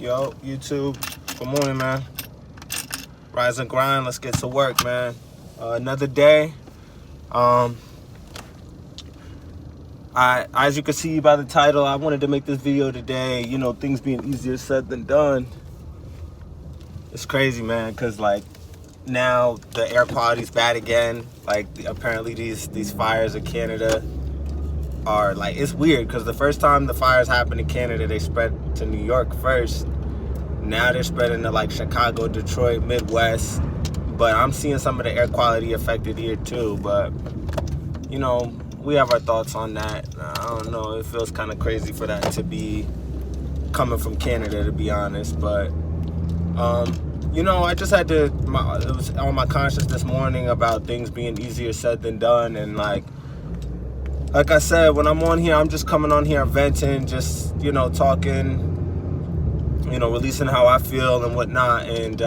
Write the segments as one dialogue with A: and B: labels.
A: Yo, YouTube, good morning, man. Rise and grind, let's get to work, man. Another day. As you can see by the title, I wanted to make this video today, things being easier said than done. It's crazy, man, because, now the air quality's bad again. Apparently these fires in Canada are, it's weird, because the first time the fires happened in Canada, they spread to New York first. Now they're spreading to, Chicago, Detroit, Midwest. But I'm seeing some of the air quality affected here, too. But, we have our thoughts on that. I don't know. It feels kind of crazy for that to be coming from Canada, to be honest. But, I just had to, it was on my conscience this morning about things being easier said than done. And, like I said, when I'm on here, I'm just coming on here venting, just, talking, releasing how I feel and whatnot. And,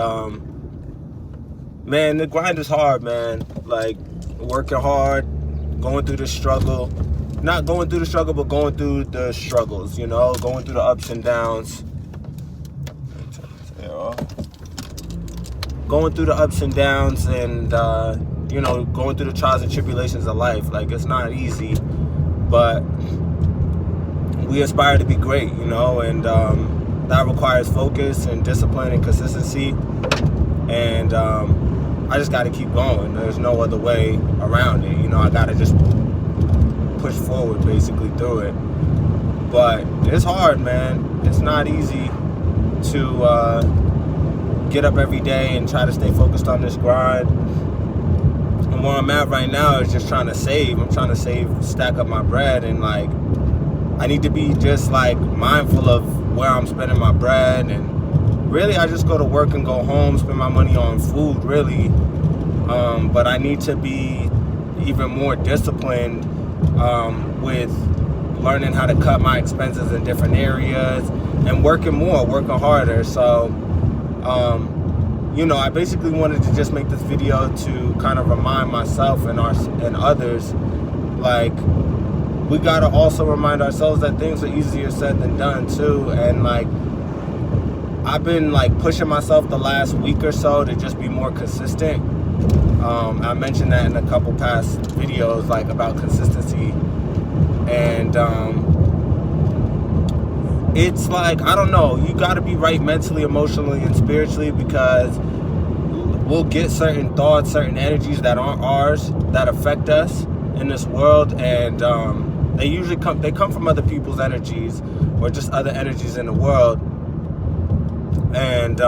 A: man, the grind is hard, man. Working hard, going through the struggle. Not going through the struggle, but going through the struggles, going through the ups and downs. Going through the ups and downs and, going through the trials and tribulations of life. It's not easy, but we aspire to be great, and that requires focus and discipline and consistency. And I just got to keep going. There's no other way around it. I got to just push forward basically through it. But it's hard, man. It's not easy to get up every day and try to stay focused on this grind. And where I'm at right now is just trying to save. I'm trying to stack up my bread, and I need to be just mindful of where I'm spending my bread. And really, I just go to work and go home, spend my money on food, really. But I need to be even more disciplined with learning how to cut my expenses in different areas and working harder. So, I basically wanted to just make this video to kind of remind myself and others, we gotta also remind ourselves that things are easier said than done too. And I've been pushing myself the last week or so to just be more consistent. I mentioned that in a couple past videos, about consistency. And it's I don't know, you gotta be right mentally, emotionally, and spiritually, because we'll get certain thoughts, certain energies that aren't ours, that affect us in this world. And they usually come from other people's energies or just other energies in the world. And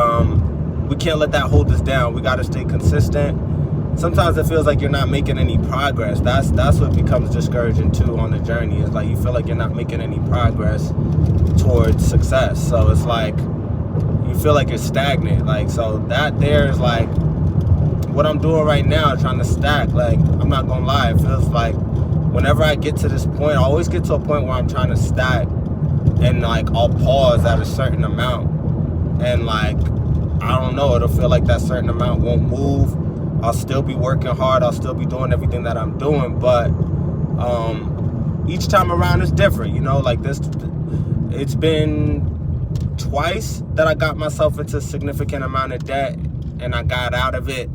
A: we can't let that hold us down. We got to stay consistent. Sometimes it feels like you're not making any progress. That's what becomes discouraging too on the journey. It's you feel like you're not making any progress towards success. So it's you feel like you're stagnant. So that there is what I'm doing right now, trying to stack. I'm not gonna lie, it feels whenever I get to this point, I always get to a point where I'm trying to stack, and I'll pause at a certain amount. And I don't know, it'll feel like that certain amount won't move. I'll still be working hard, I'll still be doing everything that I'm doing, but each time around is different, this. It's been twice that I got myself into a significant amount of debt and I got out of it.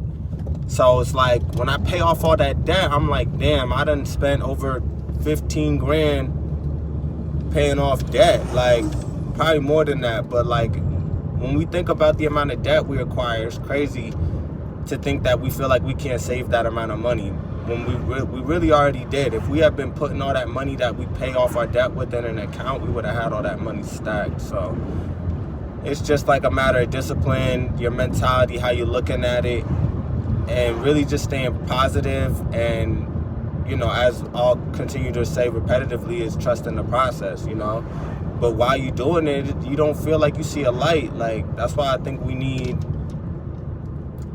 A: So it's when I pay off all that debt, I'm damn, I done spent over 15 grand paying off debt. Probably more than that, but when we think about the amount of debt we acquire, it's crazy to think that we feel like we can't save that amount of money when we really already did. If we had been putting all that money that we pay off our debt with in an account, we would have had all that money stacked. So it's just a matter of discipline, your mentality, how you're looking at it, and really just staying positive. And as I'll continue to say repetitively, is trusting the process. But while you're doing it, you don't feel like you see a light. That's why I think we need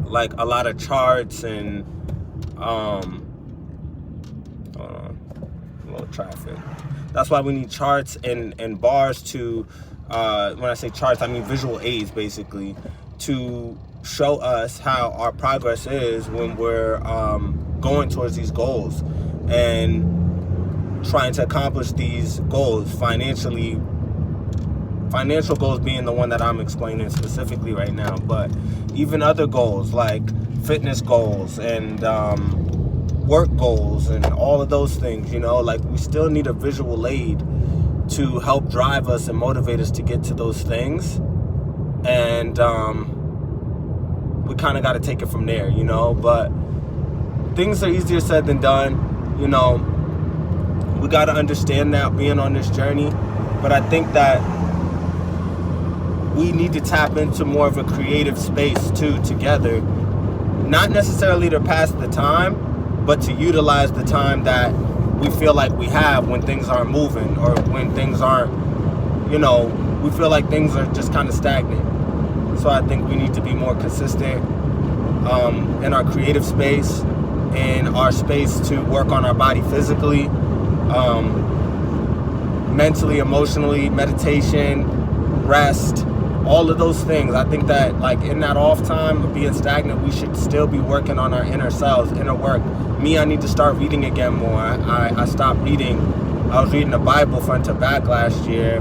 A: a lot of charts and hold on, a little traffic. That's why we need charts and bars to when I say charts, I mean visual aids, basically, to show us how our progress is when we're going towards these goals and trying to accomplish these goals financially, Financial goals being the one that I'm explaining specifically right now, but even other goals like fitness goals and work goals and all of those things, like we still need a visual aid to help drive us and motivate us to get to those things. And we kind of got to take it from there, but things are easier said than done. We got to understand that being on this journey, but I think that we need to tap into more of a creative space too together, not necessarily to pass the time, but to utilize the time that we feel like we have when things aren't moving, or when things aren't, we feel like things are just kind of stagnant. So I think we need to be more consistent in our creative space, in our space to work on our body physically, mentally, emotionally, meditation, rest, all of those things. I think that like in that off time of being stagnant, we should still be working on our inner selves, inner work. Me, I need to start reading again more. I stopped reading. I was reading the Bible front to back last year.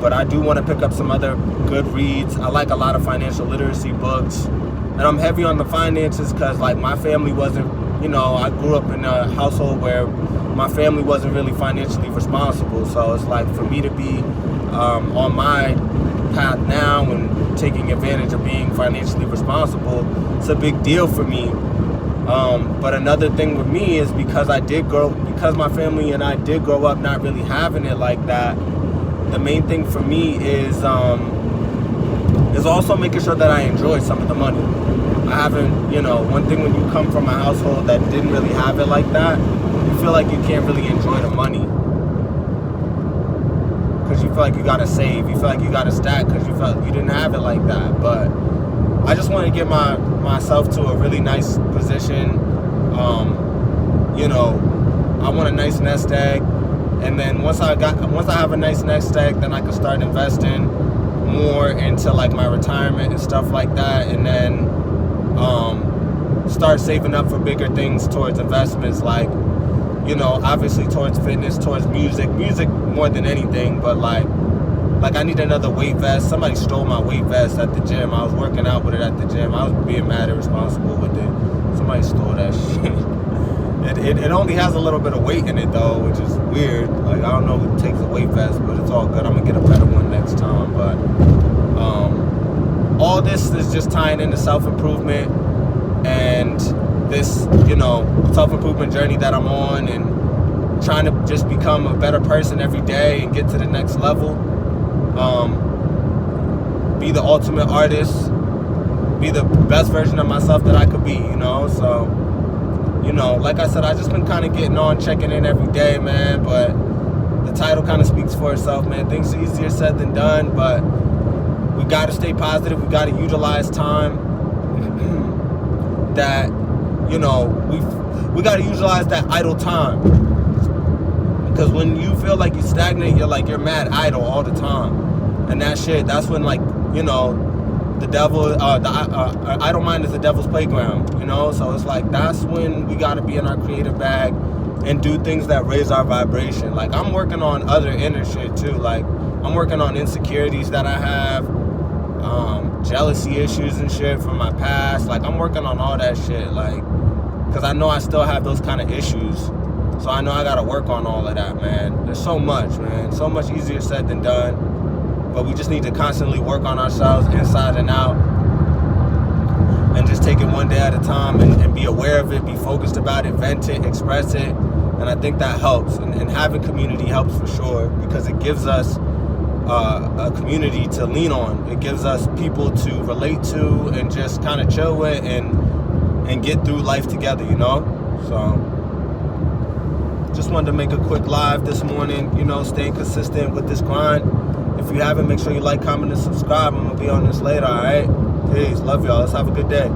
A: But I do want to pick up some other good reads. I like a lot of financial literacy books. And I'm heavy on the finances because like my family wasn't, I grew up in a household where my family wasn't really financially responsible. So it's like for me to be on my path now and taking advantage of being financially responsible, it's a big deal for me. But another thing with me is because my family and I did grow up not really having it like that, the main thing for me is also making sure that I enjoy some of the money. I haven't, one thing when you come from a household that didn't really have it like that, you feel like you can't really enjoy the money. Because you feel like you gotta save, you feel like you gotta stack because you felt you didn't have it like that. But I just want to get myself to a really nice position. I want a nice nest egg. And then once I have a nice nest egg, then I can start investing more into like my retirement and stuff like that, and then start saving up for bigger things towards investments, like obviously towards fitness, towards music more than anything. But like I need another weight vest. Somebody stole my weight vest at the gym. I was working out with it at the gym. I was being mad irresponsible with it. Somebody stole that shit. It only has a little bit of weight in it though, which is weird. Like I don't know who takes a weight vest, but it's all good. I'm gonna get a better one next time. But all this is just tying into self-improvement and this, self-improvement journey that I'm on, and trying to just become a better person every day and get to the next level. Be the ultimate artist, be the best version of myself that I could be, so like I said, I just been kind of getting on, checking in every day, man. But the title kind of speaks for itself, man. Things are easier said than done, but we got to stay positive. We got to utilize time. That we got to utilize that idle time, because when you feel like you stagnate, you're mad idle all the time, and that's when the devil, idle mind is the devil's playground, so it's like that's when we got to be in our creative bag and do things that raise our vibration. Like I'm working on other inner shit too. Like I'm working on insecurities that I have, jealousy issues and shit from my past. Like I'm working on all that shit, like, because I know I still have those kind of issues. So I know I got to work on all of that, man. There's so much, man. So much easier said than done. But we just need to constantly work on ourselves inside and out, and just take it one day at a time, and be aware of it, be focused about it, vent it, express it. And I think that helps. And having community helps for sure, because it gives us a community to lean on. It gives us people to relate to and just kind of chill with and get through life together, So just wanted to make a quick live this morning, staying consistent with this grind. If you haven't, make sure you like, comment, and subscribe. I'm going to be on this later, all right? Peace. Love y'all. Let's have a good day.